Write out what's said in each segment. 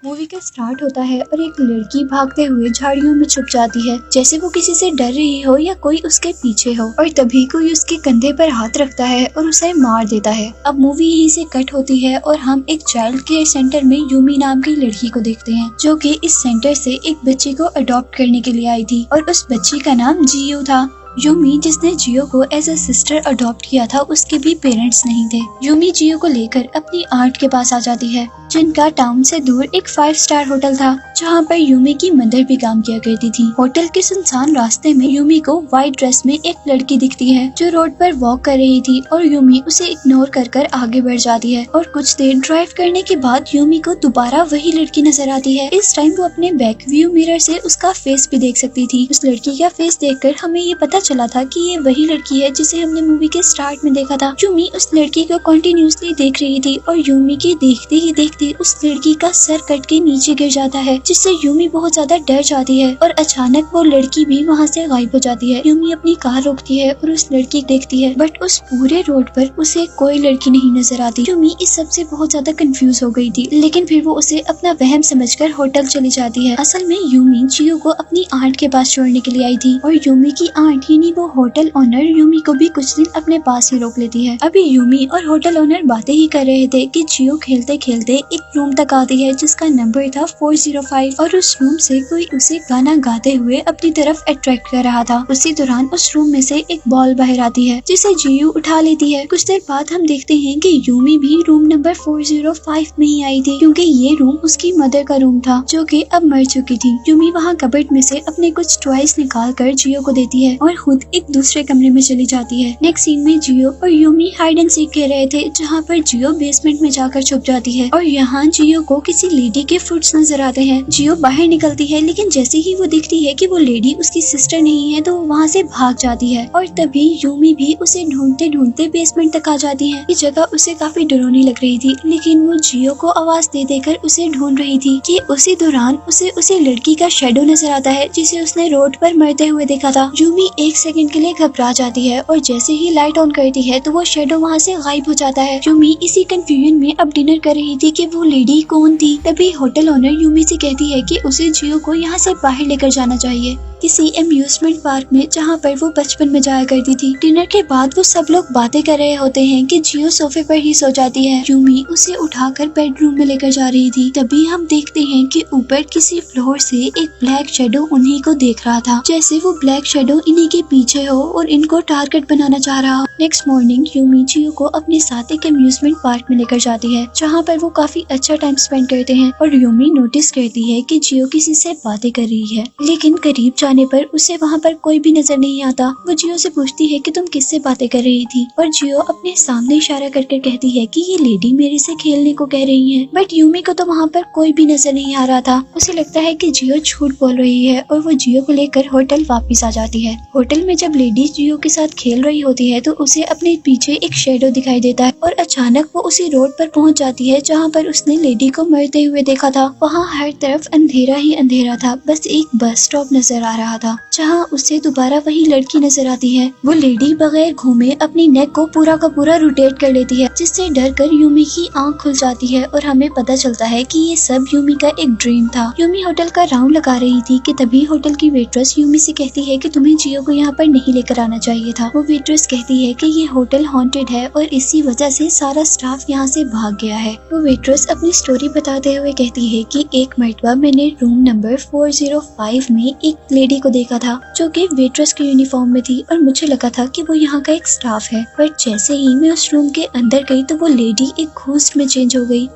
Movie का start होता है और एक लड़की भागते हुए झाड़ियों में छुप जाती है, जैसे वो किसी से डर रही हो या कोई उसके पीछे हो। और तभी कोई उसके कंधे पर हाथ रखता है और उसे मार देता है। अब मूवी यहीं से कट होती है और हम एक चाइल्ड केयर सेंटर में यूमी नाम की लड़की को देखते हैं, जो कि इस सेंटर से एक बच्चे को अडॉप्ट करने के लिए आई थी और उस बच्ची का नाम जियो था। यूमी जिसने जियो को एज अ सिस्टर अडॉप्ट किया था, उसके भी पेरेंट्स नहीं थे। यूमी जियो को लेकर अपनी आंट के पास आ जाती है, जिनका टाउन से दूर एक 5 स्टार होटल था, जहां पर यूमी की मदर भी काम किया करती थी। होटल के सुनसान रास्ते में यूमी को व्हाइट ड्रेस में एक लड़की दिखती है, जो रोड पर वॉक कर रही थी और यूमी उसे इग्नोर कर आगे बढ़ जाती है। और कुछ देर ड्राइव करने के बाद यूमी को दोबारा वही लड़की नजर आती है। इस टाइम वो अपने बैक व्यू मिरर से उसका फेस भी देख सकती थी। उस लड़की का फेस देखकर हमें ये पता चला था कि ये वही लड़की है जिसे हमने मूवी के स्टार्ट में देखा था। यूमी उस लड़की को कंटिन्यूअसली देख रही थी और यूमी के देखते ही देखते उस लड़की का सर कट के नीचे गिर जाता है, जिससे यूमी बहुत ज्यादा डर जाती है और अचानक वो लड़की भी वहाँ से गायब हो जाती है। यूमी अपनी कार रोकती है और उस लड़की को देखती है, बट उस पूरे रोड पर उसे कोई लड़की नहीं नजर आती। यूमी इस सब से बहुत ज्यादा कंफ्यूज हो गई थी, लेकिन फिर वो उसे अपना वहम समझकर होटल चली जाती है। असल में यूमी जियो को अपनी आंट के पास छोड़ने के लिए आई थी और यूमी की आंट यानी वो होटल ओनर यूमी को भी कुछ दिन अपने पास ही रोक लेती है। अभी यूमी और होटल ओनर बातें ही कर रहे थे कि जियो खेलते खेलते एक रूम तक आती है, जिसका नंबर था 405 और उस रूम से कोई उसे गाना गाते हुए अपनी तरफ अट्रैक्ट कर रहा था। उसी दौरान उस रूम में से एक बॉल बाहर आती है, जिसे जियो उठा लेती है। कुछ देर बाद हम देखते हैं कि यूमी भी रूम नंबर 405 में ही आई थी, क्योंकि ये रूम उसकी मदर का रूम था, जो कि अब मर चुकी थी। यूमी वहाँ कबर्ड में से अपने कुछ टॉयज निकाल कर जियो को देती है और खुद एक दूसरे कमरे में चली जाती है। नेक्स्ट सीन में जियो और यूमी हाइड एंड सीक खेल रहे थे, जहाँ पर जियो बेसमेंट में जाकर छुप जाती है और यहाँ जियो को किसी लेडी के फ्रूट्स नजर आते हैं। जियो बाहर निकलती है, लेकिन जैसे ही वो देखती है कि वो लेडी उसकी सिस्टर नहीं है, तो वो वहाँ से भाग जाती है और तभी यूमी भी उसे ढूंढते ढूंढते बेसमेंट तक आ जाती है। ये जगह उसे काफी डरावनी लग रही थी, लेकिन वो जियो को आवाज दे देकर उसे ढूंढ रही थी कि उसी दौरान उसे उसी लड़की का शेडो नजर आता है, जिसे उसने रोड पर मरते हुए देखा था। यूमी एक सेकंड के लिए घबरा जाती है और जैसे ही लाइट ऑन करती है तो वो शेडो वहाँ से गायब हो जाता है। यूमी इसी कंफ्यूजन में अब डिनर कर रही थी कि वो लेडी कौन थी। तभी होटल ओनर यूमी से कहती है कि उसे जियो को यहाँ से बाहर लेकर जाना चाहिए, किसी अम्यूजमेंट पार्क में, जहाँ पर वो बचपन में जाया करती थी। डिनर के बाद वो सब लोग बातें कर रहे होते हैं कि जियो सोफे पर ही सो जाती है। यूमी उसे उठाकर बेडरूम में लेकर जा रही थी। तभी हम देखते हैं कि ऊपर किसी फ्लोर से एक ब्लैक शेडो उन्हीं को देख रहा था, जैसे वो ब्लैक शेडो इन्हीं के पीछे हो और इनको टारगेट बनाना चाह रहा हो। नेक्स्ट मॉर्निंग यूमी जियो को अपने साथ एक अम्यूजमेंट पार्क में लेकर जाती है, जहाँ पर वो काफी अच्छा टाइम स्पेंड करते हैं और यूमी नोटिस करती है कि जियो किसी से बातें कर रही है, लेकिन करीब जाने पर उसे वहाँ पर कोई भी नजर नहीं आता। वो जियो से पूछती है कि तुम किससे बातें कर रही थी और जियो अपने सामने इशारा करके कहती है कि ये लेडी मेरे से खेलने को कह रही है, बट यूमी को तो वहाँ पर कोई भी नजर नहीं आ रहा था। उसे लगता है कि जियो झूठ बोल रही है और वो जियो को लेकर होटल वापस आ जाती है। होटल में जब लेडी जियो के साथ खेल रही होती है तो उसे अपने पीछे एक शेडो दिखाई देता है और अचानक वो उसी रोड पर पहुँच जाती है जहाँ पर उसने लेडी को मरते हुए देखा था। वहाँ हर तरफ अंधेरा ही अंधेरा था, बस एक बस स्टॉप नजर आ रहा था, जहाँ उसे दोबारा वही लड़की नजर आती है। वो लेडी बगैर घूमे अपनी नेक को पूरा का पूरा रोटेट कर लेती है, जिससे डरकर यूमी की आंख खुल जाती है और हमें पता चलता है कि ये सब यूमी का एक ड्रीम था। यूमी होटल का राउंड लगा रही थी कि तभी होटल की वेट्रेस यूमी से कहती है कि तुम्हें जियो को यहाँ पर नहीं लेकर आना चाहिए था। वो वेट्रेस कहती है कि ये होटल हॉन्टेड है और इसी वजह से सारा स्टाफ यहाँ से भाग गया है। वो वेट्रेस अपनी स्टोरी बताते हुए कहती है कि एक मरतबा मैंने रूम नंबर 405 में एक लेडी को देखा था, जो कि वेट्रेस के यूनिफॉर्म में थी और मुझे लगा था कि वो यहाँ का एक स्टाफ है, पर जैसे ही मैं उस रूम के अंदर गई तो वो लेडी एक घोस्ट में चेंज हो गई।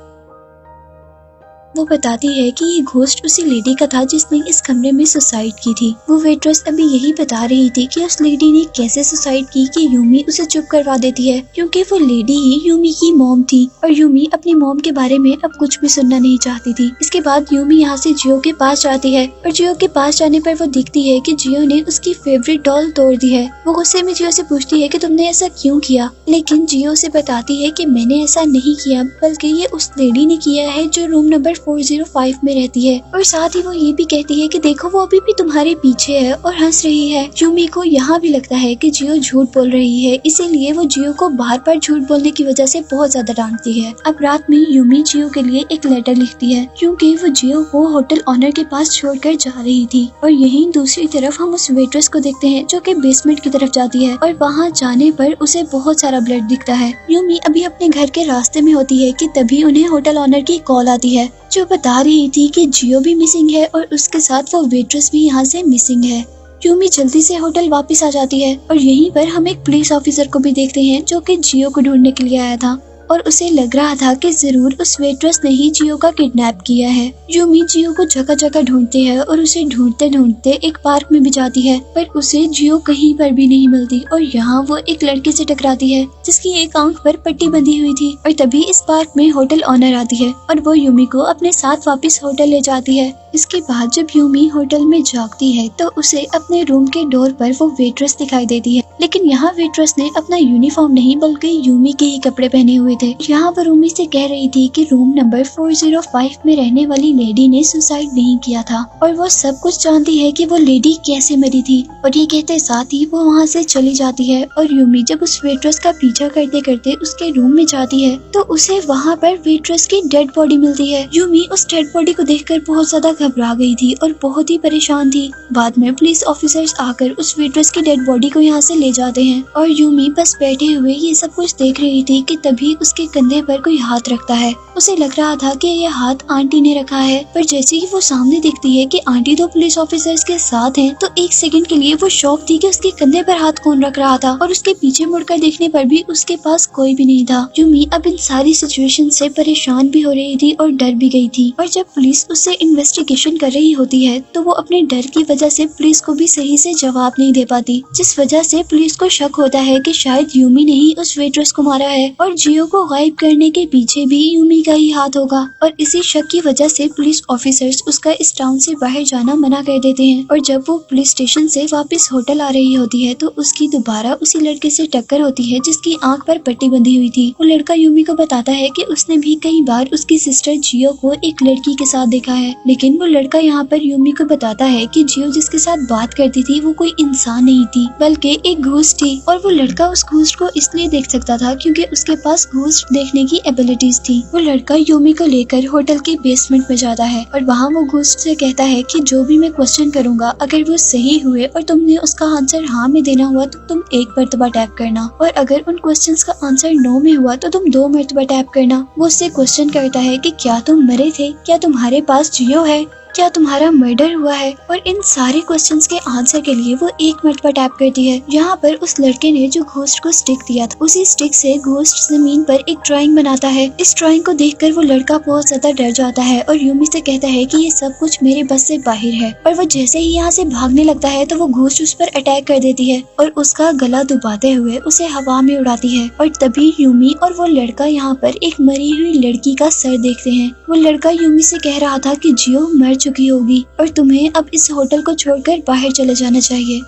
वो बताती है कि ये घोस्ट उसी लेडी का था जिसने इस कमरे में सुसाइड की थी। वो वेट्रेस अभी यही बता रही थी कि उस लेडी ने कैसे सुसाइड की कि यूमी उसे चुप करवा देती है, क्योंकि वो लेडी ही यूमी की मॉम थी और यूमी अपनी मॉम के बारे में अब कुछ भी सुनना नहीं चाहती थी। इसके बाद यूमी यहाँ से जियो के पास जाती है और जियो के पास जाने पर वो दिखती है कि जियो ने उसकी फेवरेट डॉल तोड़ दी है। वो गुस्से में जियो से पूछती है कि तुमने ऐसा क्यों किया, लेकिन जियो से बताती है कि मैंने ऐसा नहीं किया, बल्कि ये उस लेडी ने किया है जो रूम नंबर 405 में रहती है और साथ ही वो ये भी कहती है कि देखो वो अभी भी तुम्हारे पीछे है और हंस रही है। यूमी को यहाँ भी लगता है कि जियो झूठ बोल रही है, इसीलिए वो जियो को बार बार झूठ बोलने की वजह से बहुत ज्यादा डांटती है। अब रात में यूमी जियो के लिए एक लेटर लिखती है क्योंकि वो जियो को होटल ऑनर के पास छोड़कर जा रही थी। और यहीं दूसरी तरफ हम उस वेट्रेस को देखते हैं जो कि बेसमेंट की तरफ जाती है और वहाँ जाने पर उसे बहुत सारा ब्लड दिखता है। यूमी अभी अपने घर के रास्ते में होती है कि तभी उन्हें होटल ऑनर की कॉल आती है जो बता रही थी कि जियो भी मिसिंग है और उसके साथ वो वेट्रेस भी यहाँ से मिसिंग है। यूमी जल्दी से होटल वापस आ जाती है और यहीं पर हम एक पुलिस ऑफिसर को भी देखते हैं जो कि जियो को ढूंढने के लिए आया था और उसे लग रहा था कि जरूर उस वेट्रेस ने ही जियो का किडनैप किया है। यूमी जियो को जगह जगह ढूंढती है और उसे ढूंढते ढूंढते एक पार्क में भी जाती है पर उसे जियो कहीं पर भी नहीं मिलती और यहाँ वो एक लड़के से टकराती है जिसकी एक आंख पर पट्टी बंधी हुई थी। और तभी इस पार्क में होटल ऑनर आती है और वो यूमी को अपने साथ वापस होटल ले जाती है। इसके बाद जब यूमी होटल में जागती है तो उसे अपने रूम के डोर पर वो वेट्रेस दिखाई देती है, लेकिन यहाँ वेट्रेस ने अपना यूनिफॉर्म नहीं बल्कि यूमी के ही कपड़े पहने हुए थे। यहाँ वो रूमी से कह रही थी कि रूम नंबर 405 में रहने वाली लेडी ने सुसाइड नहीं किया था और वो सब कुछ जानती है कि वो लेडी कैसे मरी थी। और ये कहते साथ ही वो वहाँ से चली जाती है और यूमी जब उस वेट्रेस का पीछा करते करते उसके रूम में जाती है तो उसे वहाँ पर वेट्रेस की डेड बॉडी मिलती है। यूमी उस डेड बॉडी को देखकर बहुत ज्यादा घबरा गई थी और बहुत ही परेशान थी। बाद में पुलिस ऑफिसर्स आकर उस वेट्रेस की डेड बॉडी को यहाँ से ले जाते हैं और यूमी बस बैठे हुए ये सब कुछ देख रही थी कि तभी उसके कंधे पर कोई हाथ रखता है। उसे लग रहा था कि यह हाथ आंटी ने रखा है, पर जैसे ही वो सामने देखती है कि आंटी तो पुलिस ऑफिसर्स के साथ हैं, तो एक सेकंड के लिए वो शॉक थी कि उसके कंधे पर हाथ कौन रख रहा था और उसके पीछे मुड़कर देखने पर भी उसके पास कोई भी नहीं था। यूमी अब इन सारी सिचुएशन से परेशान भी हो रही थी और डर भी गई थी। और जब पुलिस उससे इन्वेस्टिगेशन कर रही होती है तो वो अपने डर की वजह से पुलिस को भी सही से जवाब नहीं दे पाती, जिस वजह से पुलिस को शक होता है कि शायद यूमी ने ही उस वेट्रेस को मारा है और जियो को गायब करने के पीछे भी यूमी का ही हाथ होगा। और इसी शक की वजह से पुलिस ऑफिसर्स उसका इस टाउन से बाहर जाना मना कर देते हैं। और जब वो पुलिस स्टेशन से वापस होटल आ रही होती है तो उसकी दोबारा उसी लड़के से टक्कर होती है जिसकी आंख पर पट्टी बंधी हुई थी। वो लड़का यूमी को बताता है कि उसने भी कई बार उसकी सिस्टर जियो को एक लड़की के साथ देखा है, लेकिन वो लड़का यहाँ पर यूमी को बताता है कि जियो जिसके साथ बात करती थी वो कोई इंसान नहीं थी बल्कि एक घोस्ट थी। और वो लड़का उस घोस्ट को इसलिए देख सकता था क्योंकि उसके पास घोस्ट देखने की एबिलिटीज थी। वो लड़का यूमी को लेकर होटल के बेसमेंट में जाता है और वहाँ वो घोस्ट से कहता है कि जो भी मैं क्वेश्चन करूंगा अगर वो सही हुए और तुमने उसका आंसर हाँ में देना हुआ तो तुम एक मर्तबा टैप करना, और अगर उन क्वेश्चंस का आंसर नो में हुआ तो तुम 2 मर्तबा टैप करना। वो उससे क्वेश्चन करता है कि क्या तुम मरे थे, क्या तुम्हारे पास जियो है, क्या तुम्हारा मर्डर हुआ है, और इन सारे क्वेश्चंस के आंसर के लिए वो एक मर्तबा टैप करती है। यहाँ पर उस लड़के ने जो घोस्ट को स्टिक दिया था उसी स्टिक से घोस्ट जमीन पर एक ड्राइंग बनाता है। इस ड्राइंग को देखकर वो लड़का बहुत ज्यादा डर जाता है और यूमी से कहता है कि ये सब कुछ मेरे बस से बाहर है। और वो जैसे ही यहाँ से भागने लगता है तो वो घोस्ट उस पर अटैक कर देती है और उसका गला दबाते हुए उसे हवा में उड़ाती है। और तभी यूमी और वो लड़का यहाँ पर एक मरी हुई लड़की का सर देखते हैं। वो लड़का यूमी से कह रहा था कि जियो मर चुकी होगी और तुम्हें अब इस होटल को छोड़कर बाहर चले जाना चाहिए,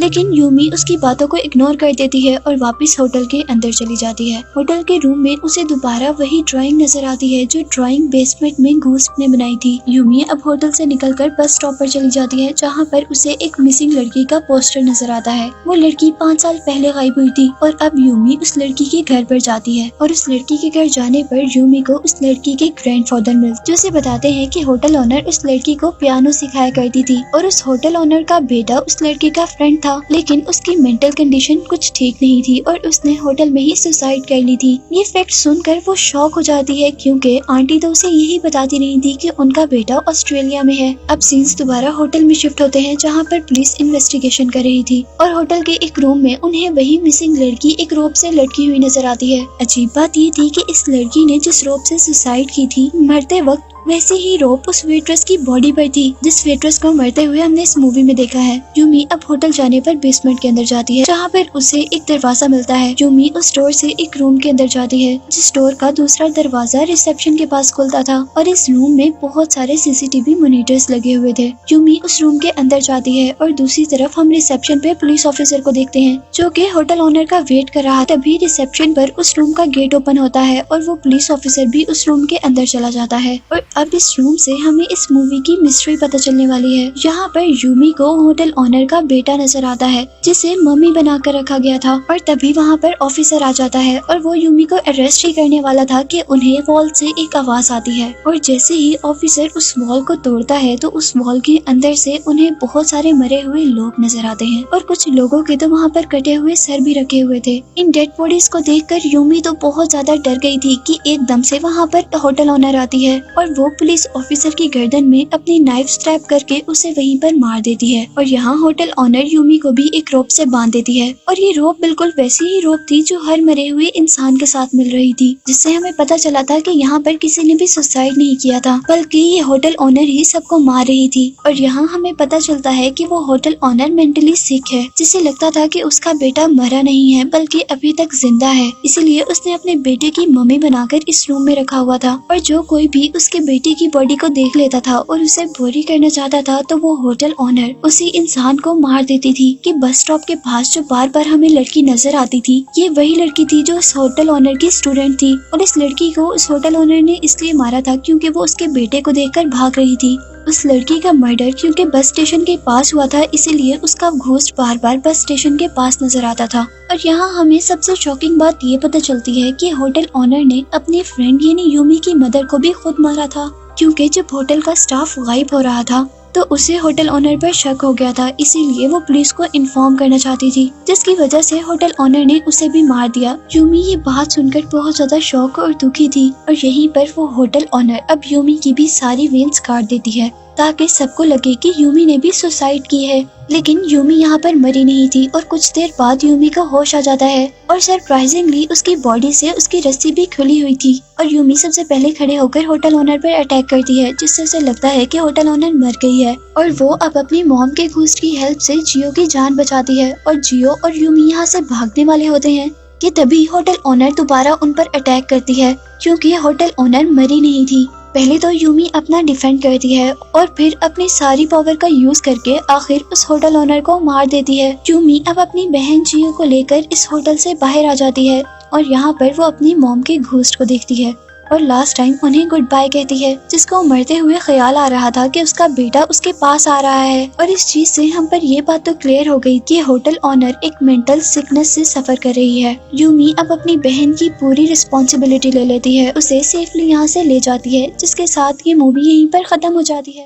लेकिन यूमी उसकी बातों को इग्नोर कर देती है और वापस होटल के अंदर चली जाती है। होटल के रूम में उसे दोबारा वही ड्राइंग नजर आती है जो ड्राइंग बेसमेंट में घोस्ट ने बनाई थी। यूमी अब होटल से निकलकर बस स्टॉप पर चली जाती है जहाँ पर उसे एक मिसिंग लड़की का पोस्टर नजर आता है। वो लड़की 5 साल पहले गायब हुई थी और अब यूमी उस लड़की के घर पर जाती है और उस लड़की के घर जाने पर यूमी को उस लड़की के ग्रैंडफादर मिलते जो उसे बताते हैं कि होटल ओनर उस लड़की को पियानो सिखाया करती थी और उस होटल ओनर का बेटा उस लड़की का फ्रेंड था, लेकिन उसकी मेंटल कंडीशन कुछ ठीक नहीं थी और उसने होटल में ही सुसाइड कर ली थी। ये फैक्ट सुनकर वो शॉक हो जाती है क्योंकि आंटी तो उसे यही बताती रही थी कि उनका बेटा ऑस्ट्रेलिया में है। अब सीन्स दोबारा होटल में शिफ्ट होते हैं जहाँ पर पुलिस इन्वेस्टिगेशन कर रही थी और होटल के एक रूम में उन्हें वही मिसिंग लड़की एक रोप से लटकी हुई नजर आती है। अजीब बात ये थी कि इस लड़की ने जिस रोप से सुसाइड की थी मरते वक्त वैसे ही रोप उस वेट्रेस की बॉडी पर थी जिस वेट्रेस को मरते हुए हमने इस मूवी में देखा है। यूमी अब होटल जाने पर बेसमेंट के अंदर जाती है जहाँ पर उसे एक दरवाजा मिलता है। यूमी उस डोर से एक रूम के अंदर जाती है जिस डोर का दूसरा दरवाजा रिसेप्शन के पास खुलता था और इस रूम में बहुत सारे सीसीटीवी मॉनिटर्स लगे हुए थे। यूमी उस रूम के अंदर जाती है और दूसरी तरफ हम रिसेप्शन पे पुलिस ऑफिसर को देखते हैं जो कि होटल ओनर का वेट कर रहा। तभी रिसेप्शन पर उस रूम का गेट ओपन होता है और वो पुलिस ऑफिसर भी उस रूम के अंदर चला जाता है। और अब इस रूम से हमें इस मूवी की मिस्ट्री पता चलने वाली है। यहाँ पर यूमी को होटल ओनर का बेटा नजर आता है जिसे मम्मी बनाकर रखा गया था और तभी वहाँ पर ऑफिसर आ जाता है और वो यूमी को अरेस्ट ही करने वाला था कि उन्हें वॉल से एक आवाज आती है और जैसे ही ऑफिसर उस वॉल को तोड़ता है तो उस वॉल के अंदर से उन्हें बहुत सारे मरे हुए लोग नजर आते हैं और कुछ लोगों के तो वहाँ पर कटे हुए सर भी रखे हुए थे। इन डेड बॉडीज को देखकर यूमी तो बहुत ज्यादा डर गई थी कि एकदम से वहाँ पर होटल ओनर आती है और वो पुलिस ऑफिसर की गर्दन में अपनी नाइफ स्ट्रैप करके उसे वहीं पर मार देती है और यहाँ होटल ओनर यूमी को भी एक रोप से बांध देती है और ये रोप बिल्कुल वैसी ही रोप थी जो हर मरे हुए इंसान के साथ मिल रही थी, जिससे हमें पता चला था कि यहाँ पर किसी ने भी सुसाइड नहीं किया था बल्कि ये होटल ओनर ही सबको मार रही थी। और यहाँ हमें पता चलता है कि वो होटल ओनर मेंटली सिक है, जिसे लगता था कि उसका बेटा मरा नहीं है बल्कि अभी तक जिंदा है, इसीलिए उसने अपने बेटे की मम्मी बनाकर इस रूम में रखा हुआ था। और जो कोई भी उसके बेटे की बॉडी को देख लेता था और उसे बोरी करना चाहता था तो वो होटल ओनर उसी इंसान को मार देती थी। कि बस स्टॉप के पास जो बार बार हमें लड़की नजर आती थी ये वही लड़की थी जो इस होटल ओनर की स्टूडेंट थी और इस लड़की को उस होटल ओनर ने इसलिए मारा था क्योंकि वो उसके बेटे को देखकर भाग रही थी। उस लड़की का मर्डर क्योंकि बस स्टेशन के पास हुआ था इसीलिए उसका घोस्ट बार बार बस स्टेशन के पास नजर आता था। और यहाँ हमें सबसे शॉकिंग बात ये पता चलती है कि होटल ओनर ने अपनी फ्रेंड यानी यूमी की मदर को भी खुद मारा था, क्योंकि जब होटल का स्टाफ गायब हो रहा था तो उसे होटल ओनर पर शक हो गया था, इसीलिए वो पुलिस को इन्फॉर्म करना चाहती थी, जिसकी वजह से होटल ओनर ने उसे भी मार दिया। यूमी ये बात सुनकर बहुत ज्यादा शॉक और दुखी थी और यहीं पर वो होटल ओनर अब यूमी की भी सारी वेन्स काट देती है ताकि सबको लगे कि यूमी ने भी सुसाइड की है। लेकिन यूमी यहाँ पर मरी नहीं थी और कुछ देर बाद यूमी को होश आ जाता है और सरप्राइजिंगली उसकी बॉडी से उसकी रस्सी भी खुली हुई थी और यूमी सबसे पहले खड़े होकर होटल ओनर पर अटैक करती है, जिससे उसे लगता है कि होटल ओनर मर गई है और वो अब अपनी मॉम के घोस्ट की हेल्प से जियो की जान बचाती है। और जियो और यूमी यहाँ से भागने वाले होते हैं कि तभी होटल ओनर दोबारा उन पर अटैक करती है, क्योंकि होटल ओनर मरी नहीं थी। पहले तो यूमी अपना डिफेंड करती है और फिर अपनी सारी पावर का यूज करके आखिर उस होटल ओनर को मार देती है। यूमी अब अपनी बहन जियो को लेकर इस होटल से बाहर आ जाती है और यहाँ पर वो अपनी मॉम के घोस्ट को देखती है और लास्ट टाइम उन्हें गुड बाय कहती है, जिसको मरते हुए ख्याल आ रहा था कि उसका बेटा उसके पास आ रहा है। और इस चीज से हम पर ये बात तो क्लियर हो गई कि होटल ओनर एक मेंटल सिकनेस से सफर कर रही है। यूमी अब अपनी बहन की पूरी रिस्पॉन्सिबिलिटी ले लेती है, उसे सेफली यहाँ से ले जाती है, जिसके साथ ये मूवी यहीं पर खत्म हो जाती है।